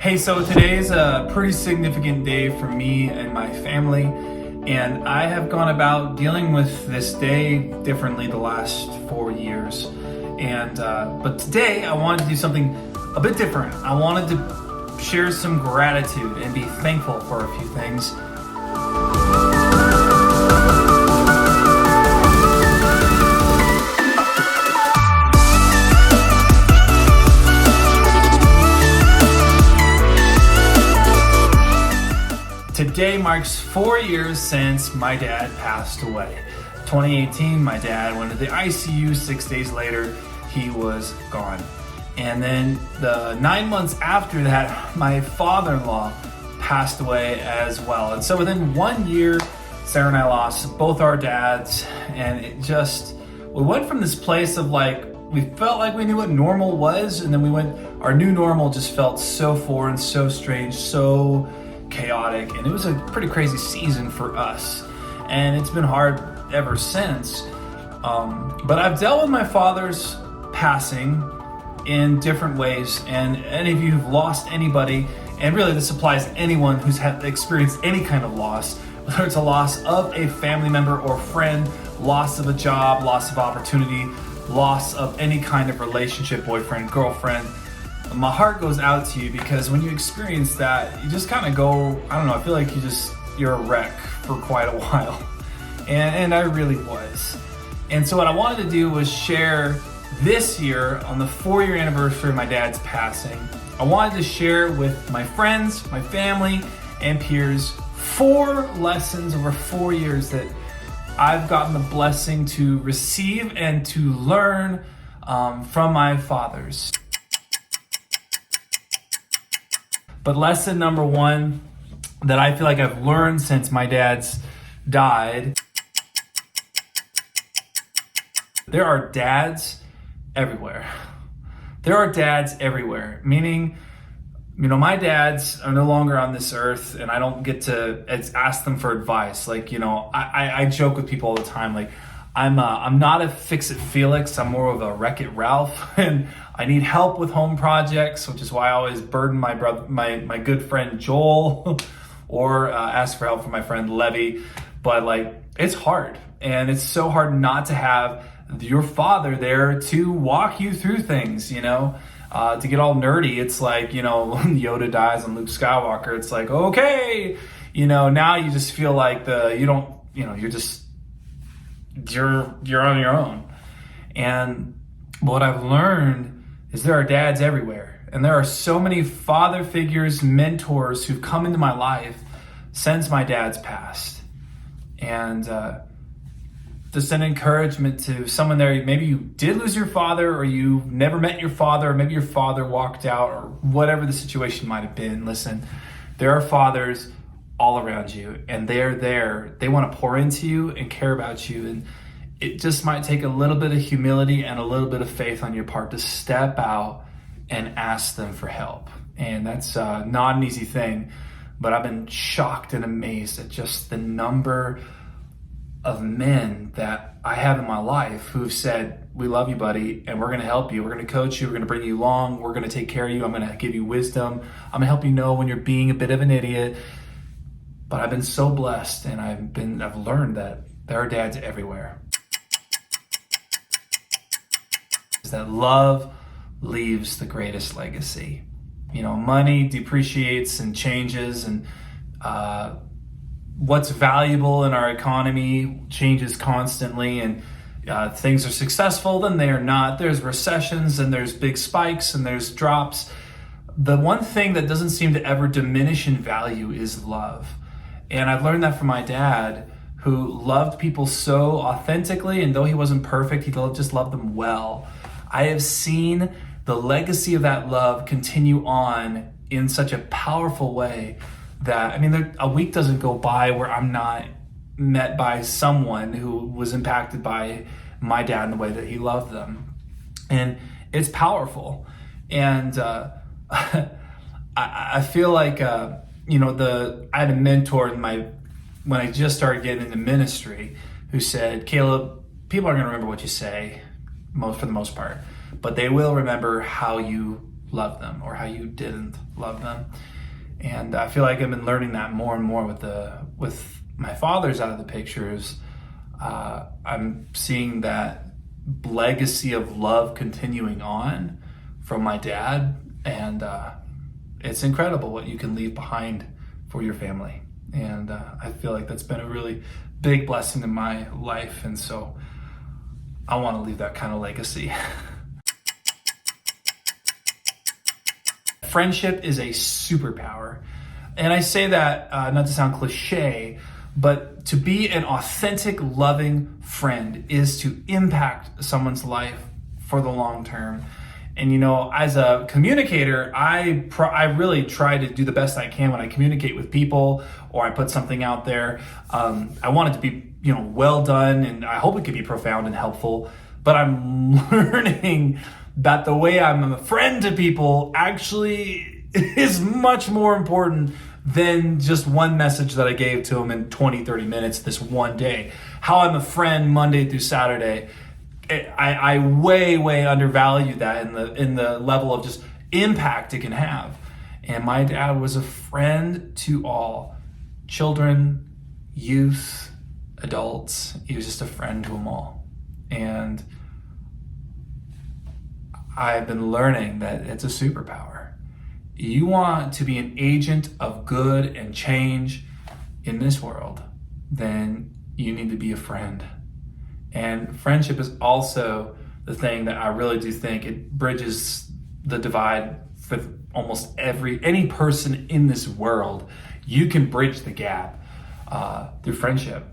Hey, so today's a pretty significant day for me and my family, and I have gone about dealing with this day differently the last 4 years. But today I wanted to do something a bit different. I wanted to share some gratitude and be thankful for a few things. Today marks 4 years since my dad passed away. 2018, my dad went to the ICU. 6 days later, he was gone. And then the 9 months after that, my father-in-law passed away as well. And so within 1 year, Sarah and I lost both our dads. And we went from this place of we felt like we knew what normal was. And then our new normal just felt so foreign, so strange, so chaotic, and it was a pretty crazy season for us, and it's been hard ever since. But I've dealt with my father's passing in different ways, and any of you who've lost anybody, and really this applies to anyone who's experienced any kind of loss, whether it's a loss of a family member or friend, loss of a job, loss of opportunity, loss of any kind of relationship, boyfriend, girlfriend. My heart goes out to you, because when you experience that, you just kind of go, I don't know, I feel like you're a wreck for quite a while. And I really was. And so what I wanted to do was share this year, on the 4-year anniversary of my dad's passing, I wanted to share with my friends, my family, and peers 4 lessons over 4 years that I've gotten the blessing to receive and to learn from my fathers. But lesson number 1 that I feel like I've learned since my dad's died: there are dads everywhere. There are dads everywhere, meaning, my dads are no longer on this earth, and I don't get to ask them for advice. I joke with people all the time, I'm not a fix-it Felix, I'm more of a wreck-it Ralph, and I need help with home projects, which is why I always burden my good friend Joel, or ask for help from my friend Levy. But it's hard, and it's so hard not to have your father there to walk you through things, to get all nerdy. It's when Yoda dies on Luke Skywalker, it's okay, now you just feel like you're on your own. And what I've learned is there are dads everywhere. And there are so many father figures, mentors who've come into my life since my dad's passed. And just an encouragement to someone there. Maybe you did lose your father, or you never met your father, or maybe your father walked out, or whatever the situation might have been. Listen, there are fathers all around you, and they're there. They want to pour into you and care about you. And it just might take a little bit of humility and a little bit of faith on your part to step out and ask them for help. And that's not an easy thing, but I've been shocked and amazed at just the number of men that I have in my life who've said, "We love you, buddy, and we're going to help you. We're going to coach you. We're going to bring you along. We're going to take care of you. I'm going to give you wisdom. I'm going to help you know when you're being a bit of an idiot." But I've been so blessed, and I've learned that there are dads everywhere. That love leaves the greatest legacy. Money depreciates and changes, and what's valuable in our economy changes constantly, and things are successful, then they are not. There's recessions, and there's big spikes, and there's drops. The one thing that doesn't seem to ever diminish in value is love. And I've learned that from my dad, who loved people so authentically, and though he wasn't perfect, he just loved them well. I have seen the legacy of that love continue on in such a powerful way that, a week doesn't go by where I'm not met by someone who was impacted by my dad in the way that he loved them. And it's powerful. And I feel like, I had a mentor when I just started getting into ministry, who said, "Caleb, people aren't going to remember what you say, for the most part, but they will remember how you loved them or how you didn't love them. And I feel like I've been learning that more and more with my father's out of the pictures. I'm seeing that legacy of love continuing on from my dad, and it's incredible what you can leave behind for your family. And I feel like that's been a really big blessing in my life, and so I want to leave that kind of legacy. Friendship is a superpower. And I say that not to sound cliche, but to be an authentic, loving friend is to impact someone's life for the long term. And as a communicator, I really try to do the best I can when I communicate with people or I put something out there. I want it to be well done, and I hope it could be profound and helpful. But I'm learning that the way I'm a friend to people actually is much more important than just one message that I gave to them in 20, 30 minutes this one day. How I'm a friend Monday through Saturday, I way undervalue that in the level of just impact it can have. And my dad was a friend to all, children, youth, adults. He was just a friend to them all. And I've been learning that it's a superpower. You want to be an agent of good and change in this world, then you need to be a friend. And friendship is also the thing that I really do think it bridges the divide for almost any person in this world. You can bridge the gap through friendship.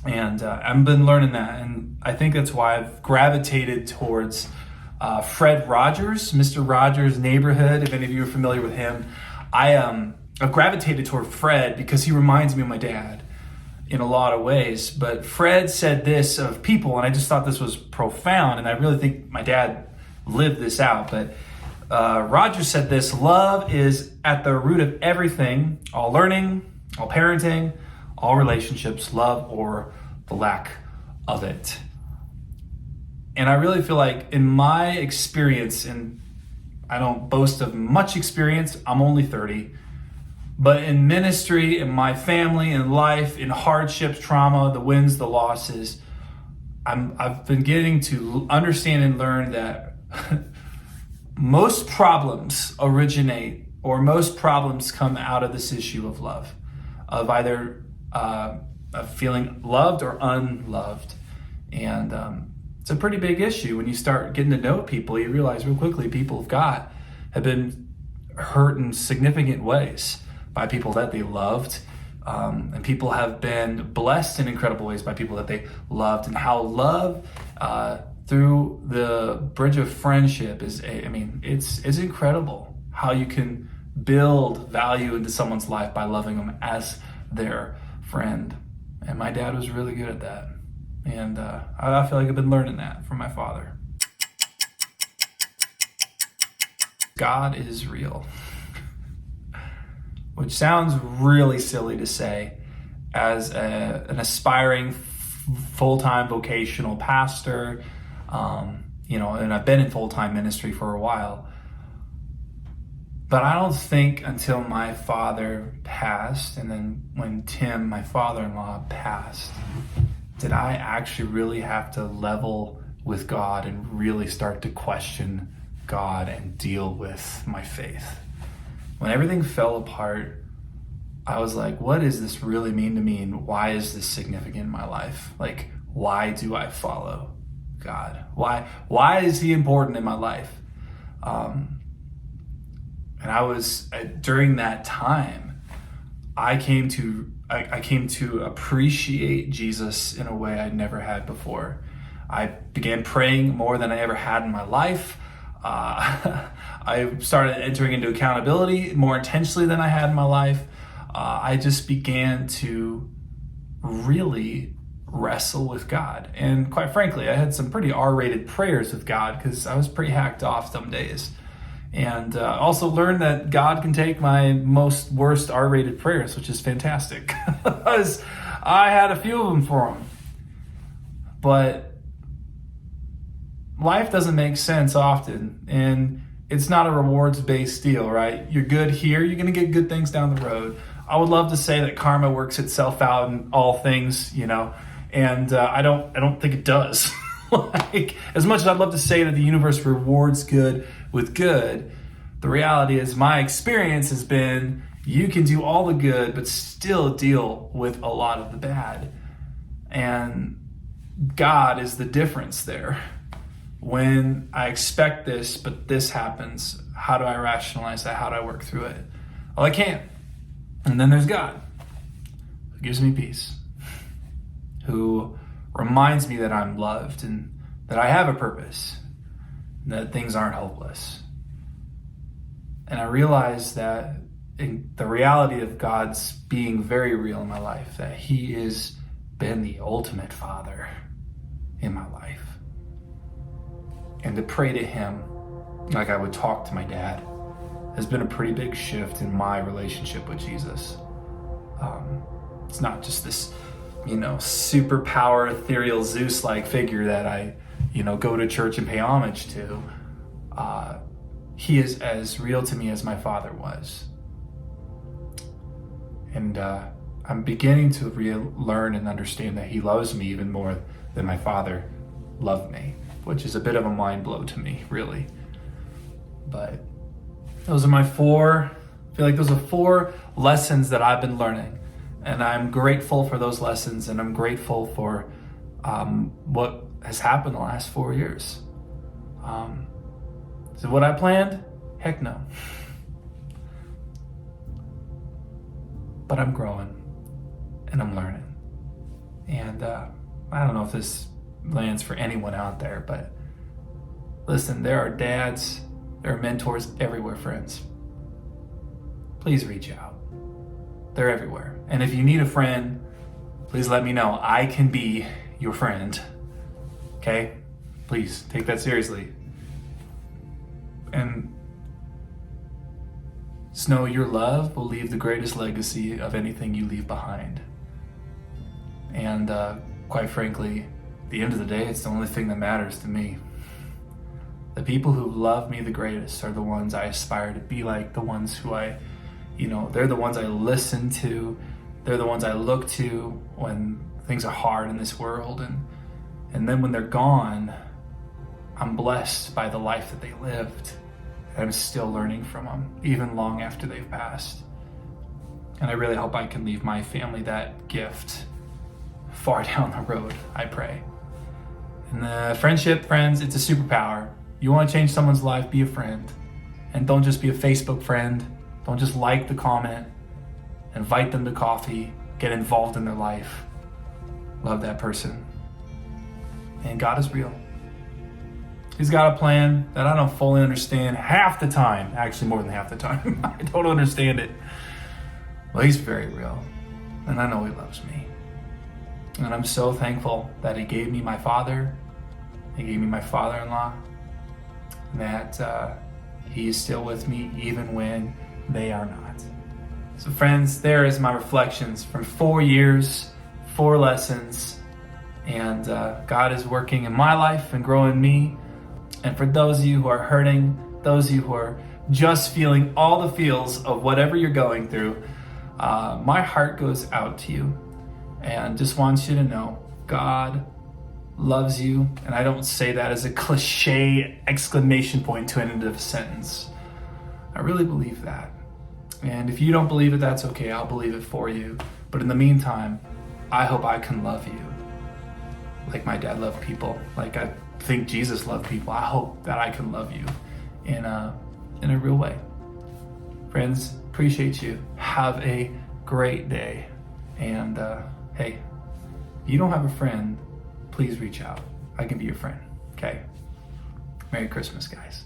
And I've been learning that. And I think that's why I've gravitated towards Fred Rogers, Mr. Rogers' Neighborhood. If any of you are familiar with him, I've gravitated toward Fred because he reminds me of my dad in a lot of ways. But Fred said this of people, and I just thought this was profound, and I really think my dad lived this out. But Rogers said this: love is at the root of everything, all learning, all parenting, all relationships, love or the lack of it. And I really feel like in my experience, and I don't boast of much experience, I'm only 30, but in ministry, in my family, in life, in hardships, trauma, the wins, the losses, I've been getting to understand and learn that most problems originate, or most problems come out of this issue of love, of either of feeling loved or unloved. And it's a pretty big issue. When you start getting to know people, you realize real quickly people of God have been hurt in significant ways by people that they loved. And people have been blessed in incredible ways by people that they loved. And how love through the bridge of friendship it's incredible how you can build value into someone's life by loving them as their friend. And my dad was really good at that. And I feel like I've been learning that from my father. God is real. Which sounds really silly to say as an aspiring full-time vocational pastor, and I've been in full-time ministry for a while. But I don't think until my father passed, and then when Tim, my father-in-law, passed, did I actually really have to level with God and really start to question God and deal with my faith. When everything fell apart, I was like, what does this really mean to me? And why is this significant in my life? Like, why do I follow God? Why is he important in my life? And I was, during that time, I came to appreciate Jesus in a way I never had before. I began praying more than I ever had in my life. I started entering into accountability more intensely than I had in my life. I just began to really wrestle with God. And quite frankly, I had some pretty R-rated prayers with God because I was pretty hacked off some days. And also learned that God can take my most worst R-rated prayers, which is fantastic. Because I had a few of them for him. But life doesn't make sense often. And it's not a rewards-based deal, right? You're good here, you're going to get good things down the road. I would love to say that karma works itself out in all things, and I don't think it does. Like, as much as I'd love to say that the universe rewards good with good, the reality is my experience has been you can do all the good, but still deal with a lot of the bad. And God is the difference there. When I expect this, but this happens, how do I rationalize that? How do I work through it? Well, I can't. And then there's God, who gives me peace, who reminds me that I'm loved and that I have a purpose, and that things aren't hopeless. And I realize that in the reality of God's being very real in my life, that He has been the ultimate Father in my life. And to pray to Him like I would talk to my dad has been a pretty big shift in my relationship with Jesus. It's not just this, superpower, ethereal Zeus-like figure that I, go to church and pay homage to. He is as real to me as my father was. And I'm beginning to learn and understand that He loves me even more than my father loved me, which is a bit of a mind blow to me, really. But those are I feel like those are 4 lessons that I've been learning. And I'm grateful for those lessons, and I'm grateful for what has happened the last 4 years. Is it what I planned? Heck no. But I'm growing, and I'm learning. And I don't know if this lands for anyone out there, but listen, there are dads, there are mentors everywhere, friends. Please reach out. They're everywhere. And if you need a friend, please let me know. I can be your friend. Okay? Please take that seriously. And just know your love will leave the greatest legacy of anything you leave behind. And quite frankly, at the end of the day, it's the only thing that matters to me. The people who love me the greatest are the ones I aspire to be like, the ones who they're the ones I listen to. They're the ones I look to when things are hard in this world. And then when they're gone, I'm blessed by the life that they lived. And I'm still learning from them, even long after they've passed. And I really hope I can leave my family that gift far down the road, I pray. And the friendship, friends, it's a superpower. You want to change someone's life, be a friend. And don't just be a Facebook friend. Don't just like the comment. Invite them to coffee. Get involved in their life. Love that person. And God is real. He's got a plan that I don't fully understand half the time. Actually, more than half the time. I don't understand it. Well, He's very real. And I know He loves me. And I'm so thankful that He gave me my father. He gave me my father-in-law. That He is still with me even when they are not. So friends, there is my reflections from 4 years, 4 lessons. And God is working in my life and growing me. And for those of you who are hurting, those of you who are just feeling all the feels of whatever you're going through, my heart goes out to you. And just wants you to know, God loves you. And I don't say that as a cliche exclamation point to an end of a sentence. I really believe that. And if you don't believe it, that's okay. I'll believe it for you. But in the meantime, I hope I can love you like my dad loved people, like I think Jesus loved people. I hope that I can love you in a real way. Friends, appreciate you. Have a great day. And hey, if you don't have a friend, please reach out. I can be your friend. Okay? Merry Christmas, guys.